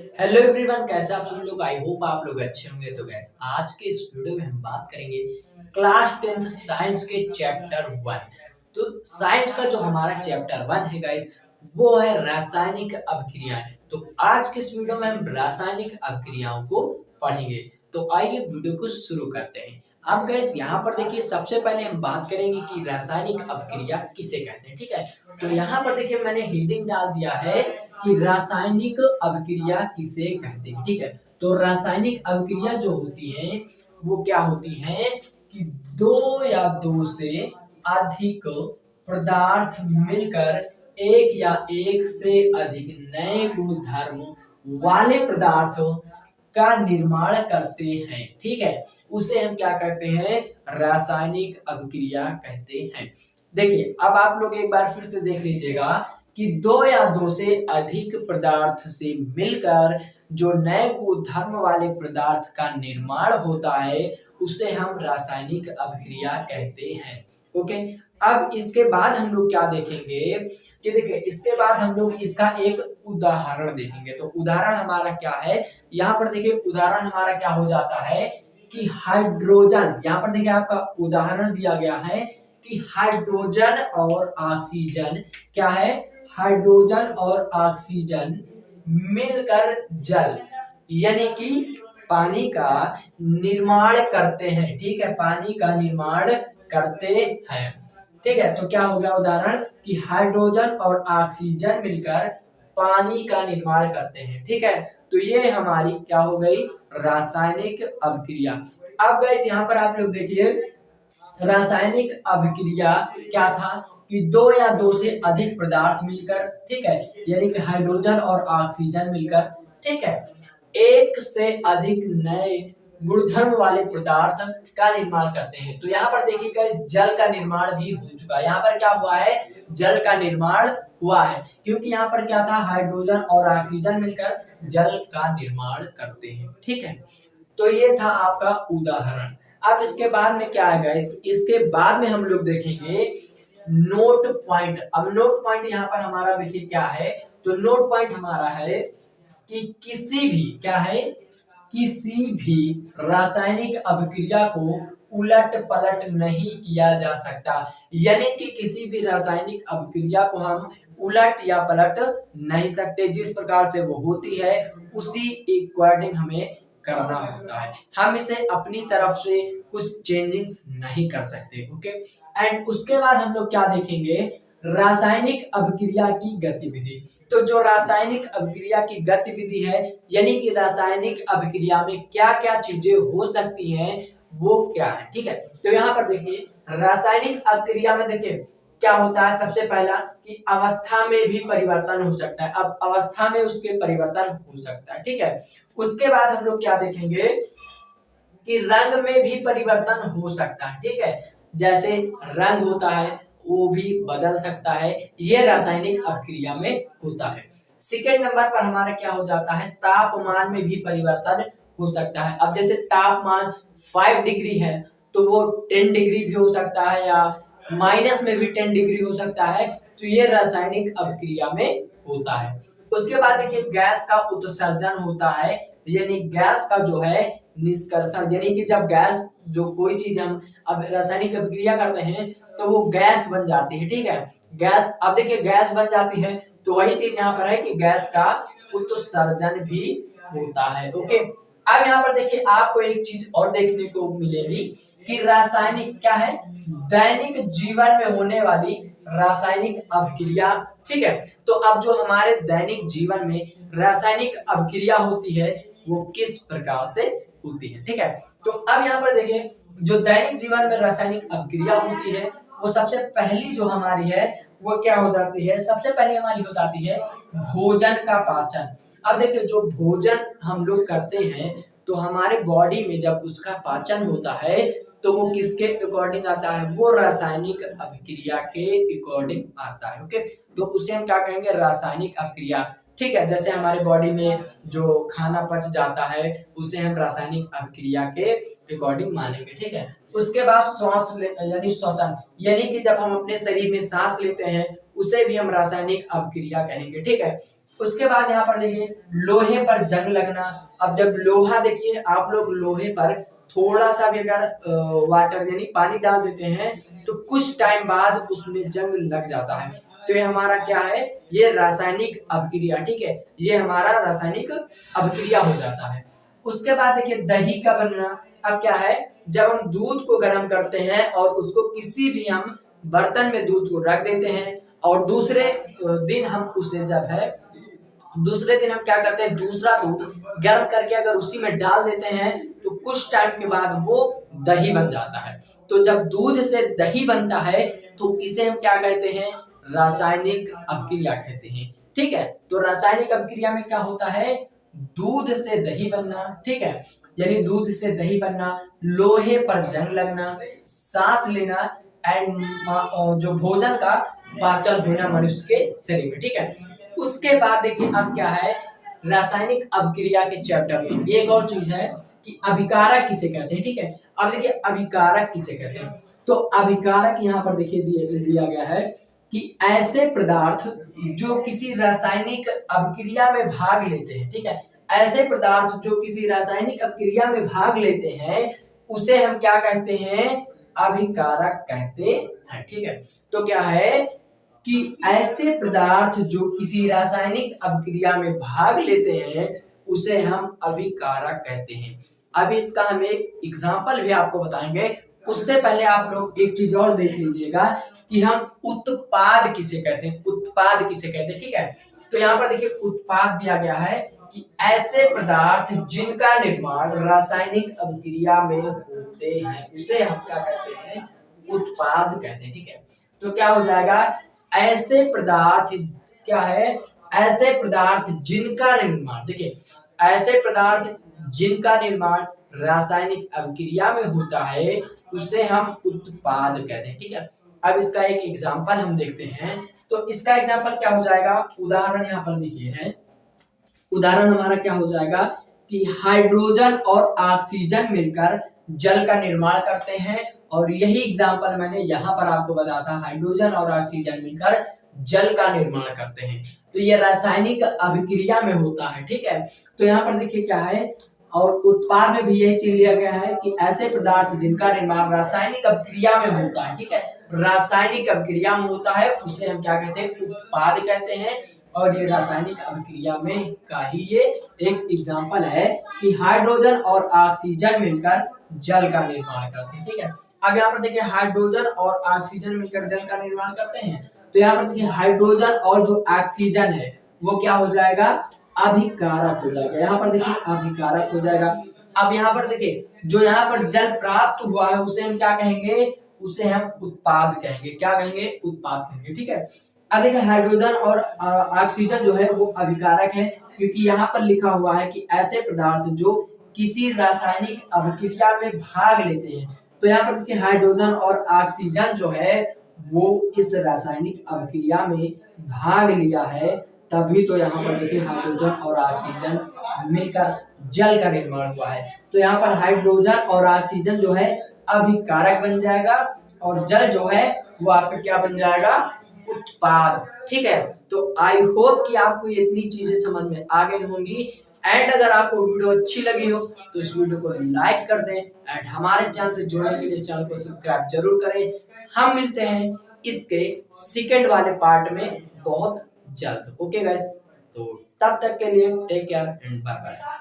Hello everyone, कैसे आप सभी लोग। आई होप आप लोग अच्छे होंगे। तो गैस आज के इस वीडियो में हम बात करेंगे क्लास 10th साइंस के चैप्टर 1। तो साइंस का जो हमारा चैप्टर 1 है गैस, वो है रासायनिक अभिक्रियाएं। तो आज के इस वीडियो में हम रासायनिक अभिक्रियाओं को पढ़ेंगे। तो आइए वीडियो को शुरू करते हैं। अब गैस यहाँ पर देखिए, सबसे पहले हम बात करेंगे कि रासायनिक अभिक्रिया किसे कहते हैं। ठीक है, तो यहाँ पर देखिए मैंने हेडिंग डाल दिया है कि रासायनिक अभिक्रिया किसे कहते हैं। ठीक है, तो रासायनिक अभिक्रिया जो होती है वो क्या होती है कि दो या दो से अधिक पदार्थ मिलकर एक या एक से अधिक नए गुण धर्म वाले पदार्थों का निर्माण करते हैं। ठीक है, उसे हम क्या कहते हैं, रासायनिक अभिक्रिया कहते हैं। देखिए अब आप लोग एक बार फिर से देख लीजिएगा कि दो या दो से अधिक पदार्थ से मिलकर जो नए गुणधर्म वाले पदार्थ का निर्माण होता है उसे हम रासायनिक अभिक्रिया कहते हैं। ओके, अब इसके बाद हम लोग क्या देखेंगे कि देखिए इसके बाद हम लोग इसका एक उदाहरण देखेंगे। तो उदाहरण हमारा क्या है, यहाँ पर देखिए उदाहरण हमारा क्या हो जाता है कि हाइड्रोजन। यहाँ पर देखिए आपका उदाहरण दिया गया है कि हाइड्रोजन और ऑक्सीजन क्या है, हाइड्रोजन और ऑक्सीजन मिलकर जल यानी कि पानी का निर्माण करते हैं। ठीक है, पानी का निर्माण करते हैं। ठीक है, तो क्या हो गया उदाहरण कि हाइड्रोजन और ऑक्सीजन मिलकर पानी का निर्माण करते हैं। ठीक है, तो ये हमारी क्या हो गई, रासायनिक अभिक्रिया। अब गाइस यहाँ पर आप लोग देखिए रासायनिक अभिक्रिया क्या था कि दो या दो से अधिक पदार्थ मिलकर, ठीक है, यानी कि हाइड्रोजन और ऑक्सीजन मिलकर, ठीक है, एक से अधिक नए गुणधर्म वाले पदार्थ का निर्माण करते हैं। तो यहाँ पर देखिएगा इस जल का निर्माण भी हो चुका है। यहाँ पर क्या हुआ है, जल का निर्माण हुआ है, क्योंकि यहाँ पर क्या था, हाइड्रोजन और ऑक्सीजन मिलकर जल का निर्माण करते हैं। ठीक है, तो ये था आपका उदाहरण। अब इसके बाद में क्या है गाइस, इसके बाद में हम लोग देखेंगे नोट पॉइंट। अब नोट पॉइंट यहाँ पर हमारा देखिए क्या है, तो नोट पॉइंट हमारा है कि किसी भी क्या है, किसी भी रासायनिक अभिक्रिया को उलट पलट नहीं किया जा सकता। यानी कि किसी भी रासायनिक अभिक्रिया को हम उलट या पलट नहीं सकते। जिस प्रकार से वो होती है उसी अकॉर्डिंग हमें करना होता है। हम इसे अपनी तरफ से कुछ चेंजिंग्स नहीं कर सकते। ओके, एंड उसके बाद हम लोग क्या देखेंगे, रासायनिक अभिक्रिया की गतिविधि। तो जो रासायनिक अभिक्रिया की गतिविधि है, यानी कि रासायनिक अभिक्रिया में क्या क्या चीजें हो सकती हैं वो क्या है। ठीक है, तो यहाँ पर देखिए रासायनिक अभिक्रिया में देखिए क्या होता है, सबसे पहला कि अवस्था में भी परिवर्तन हो सकता है। अब अवस्था में उसके परिवर्तन हो सकता है। ठीक है, उसके बाद हम लोग क्या देखेंगे कि रंग में भी परिवर्तन हो सकता है। ठीक है, जैसे रंग होता है वो भी बदल सकता है, ये रासायनिक अभिक्रिया में होता है। सेकेंड नंबर पर हमारा क्या हो जाता है, तापमान में भी परिवर्तन हो सकता है। अब जैसे तापमान 5 डिग्री है तो वो 10 डिग्री भी हो सकता है, या माइनस में भी 10 डिग्री हो सकता है। तो ये रासायनिक अभिक्रिया में होता है। उसके बाद देखिए गैस का उत्सर्जन होता है, यानी गैस का जो है निष्कर्षण, यानी कि जब गैस, जो कोई चीज हम अब रासायनिक अभिक्रिया करते हैं तो वो गैस बन जाती है। ठीक है, गैस, अब देखिए गैस बन जाती है तो वही चीज यहाँ पर है कि गैस का उत्सर्जन भी होता है। ओके, अब यहाँ पर देखिए आपको एक चीज और देखने को मिलेगी कि रासायनिक क्या है, दैनिक जीवन में होने वाली रासायनिक अभिक्रिया। ठीक है, तो अब जो हमारे दैनिक जीवन में रासायनिक अभिक्रिया होती है वो किस प्रकार से होती है। ठीक है, तो अब यहाँ पर देखिए जो दैनिक जीवन में रासायनिक अभिक्रिया होती है वो सबसे पहली जो हमारी है वो क्या हो जाती है, सबसे पहले हमारी हो जाती है भोजन का पाचन। अब देखिए जो भोजन हम लोग करते हैं तो हमारे बॉडी में जब उसका पाचन होता है तो वो किसके अकॉर्डिंग आता है, वो रासायनिक अभिक्रिया के अकॉर्डिंग आता है। ओके, तो उसे हम क्या कहेंगे, रासायनिक अभिक्रिया। ठीक है, जैसे हमारे बॉडी में जो खाना पच जाता है उसे हम रासायनिक अभिक्रिया के अकॉर्डिंग मानेंगे। ठीक है, उसके बाद श्वास यानी श्वसन, यानी कि जब हम अपने शरीर में सांस लेते हैं उसे भी हम रासायनिक अभिक्रिया कहेंगे। ठीक है, उसके बाद यहाँ पर देखिए लोहे पर जंग लगना। अब जब लोहा देखिए आप लोग लोहे पर थोड़ा सा भी अगर वाटर यानी पानी डाल देते हैं तो कुछ टाइम बाद उसमें जंग लग जाता है। तो ये हमारा क्या है, ये रासायनिक अभिक्रिया, ठीक है, ये हमारा रासायनिक अभिक्रिया हो जाता है। उसके बाद देखिए दही का बनना। अब क्या है, जब हम दूध को गर्म करते हैं और उसको किसी भी हम बर्तन में दूध को रख देते हैं और दिन हम उसे जब है दूसरे दिन हम क्या करते हैं, दूसरा दूध गर्म करके अगर उसी में डाल देते हैं तो कुछ टाइम के बाद वो दही बन जाता है। तो जब दूध से दही बनता है तो इसे हम क्या कहते हैं, रासायनिक अभिक्रिया कहते हैं, ठीक है। तो रासायनिक अभिक्रिया में क्या होता है, दूध से दही बनना, ठीक है, यानी दूध से दही बनना, लोहे पर जंग लगना, सांस लेना एंड जो भोजन का पाचन होना मनुष्य के शरीर में, ठीक है। उसके बाद देखिए अब क्या है, रासायनिक अभिक्रिया के चैप्टर में एक और चीज है कि अभिकारक किसे कहते हैं, ठीक है। अब देखिए अभिकारक किसे कहते हैं, तो अभिकारक यहाँ पर देखिए दिया गया है कि ऐसे पदार्थ जो किसी रासायनिक अभिक्रिया में भाग लेते हैं, ठीक है, ऐसे पदार्थ जो किसी रासायनिक अभिक्रिया में भाग लेते हैं उसे हम क्या कहते हैं, अभिकारक कहते हैं, ठीक है। तो क्या है कि ऐसे पदार्थ जो किसी रासायनिक अभिक्रिया में भाग लेते हैं उसे हम अभिकारक कहते हैं। अब इसका हम एक एग्जाम्पल भी आपको बताएंगे। उससे पहले आप लोग एक चीज और देख लीजिएगा कि हम उत्पाद किसे कहते हैं, उत्पाद किसे कहते हैं, ठीक है। तो यहाँ पर देखिए उत्पाद दिया गया है कि ऐसे पदार्थ जिनका निर्माण रासायनिक अभिक्रिया में होते हैं उसे हम क्या कहते हैं, उत्पाद कहते हैं, ठीक है। तो क्या हो जाएगा, ऐसे पदार्थ क्या है, ऐसे पदार्थ जिनका निर्माण, देखिए ऐसे पदार्थ जिनका निर्माण रासायनिक अभिक्रिया में होता है उसे हम उत्पाद कहते हैं, ठीक है। अब इसका एक एग्जांपल हम देखते हैं। तो इसका एग्जांपल क्या हो जाएगा, उदाहरण यहाँ पर देखिए है, उदाहरण हमारा क्या हो जाएगा कि हाइड्रोजन और ऑक्सीजन मिलकर जल का निर्माण करते हैं। और यही एग्जाम्पल मैंने यहाँ पर आपको बताया था, हाइड्रोजन और ऑक्सीजन मिलकर जल का निर्माण करते हैं। तो ये रासायनिक अभिक्रिया में होता है, ठीक है। तो यहाँ पर देखिए क्या है, और उत्पाद में भी यही चीज लिया गया है कि ऐसे पदार्थ जिनका निर्माण रासायनिक अभिक्रिया में होता है, ठीक है, रासायनिक अभिक्रिया में होता है उसे हम क्या कहते हैं, उत्पाद कहते हैं। और ये रासायनिक अभिक्रिया में का ही ये एक एग्जाम्पल है कि हाइड्रोजन और ऑक्सीजन मिलकर जल का निर्माण करते हैं, ठीक है। अब यहाँ पर देखिए हाइड्रोजन और ऑक्सीजन मिलकर जल का निर्माण करते हैं। तो यहाँ पर देखिए हाइड्रोजन और जो ऑक्सीजन है वो क्या हो जाएगा, अभिकारक हो जाएगा। यहाँ पर देखिए अभिकारक हो जाएगा। अब यहाँ पर देखिए जो यहाँ पर जल प्राप्त हुआ है उसे हम क्या कहेंगे, उसे हम उत्पाद कहेंगे, क्या कहेंगे, उत्पाद कहेंगे, ठीक है। अब देखिए हाइड्रोजन और ऑक्सीजन जो है वो अभिकारक है क्योंकि यहाँ पर लिखा हुआ है कि ऐसे पदार्थ जो किसी रासायनिक अभिक्रिया में भाग लेते हैं। तो यहाँ पर देखिए हाइड्रोजन और ऑक्सीजन जो है वो इस रासायनिक अभिक्रिया में भाग लिया है, तभी तो यहाँ पर देखिए हाइड्रोजन और ऑक्सीजन मिलकर जल का निर्माण हुआ है। तो यहाँ पर हाइड्रोजन और ऑक्सीजन जो है अभिकारक बन जाएगा और जल जो है वो आपका क्या बन जाएगा, उत्पाद, ठीक है। तो आई होप कि आपको ये इतनी चीजें समझ में आ गई होंगी। एंड अगर आपको वीडियो अच्छी लगी हो तो इस वीडियो को लाइक कर दें एंड हमारे चैनल से जुड़ने के लिए इस चैनल को सब्सक्राइब जरूर करें। हम मिलते हैं इसके सेकंड वाले पार्ट में बहुत जल्द, ओके गाइस। तो तब तक के लिए take care and bye bye.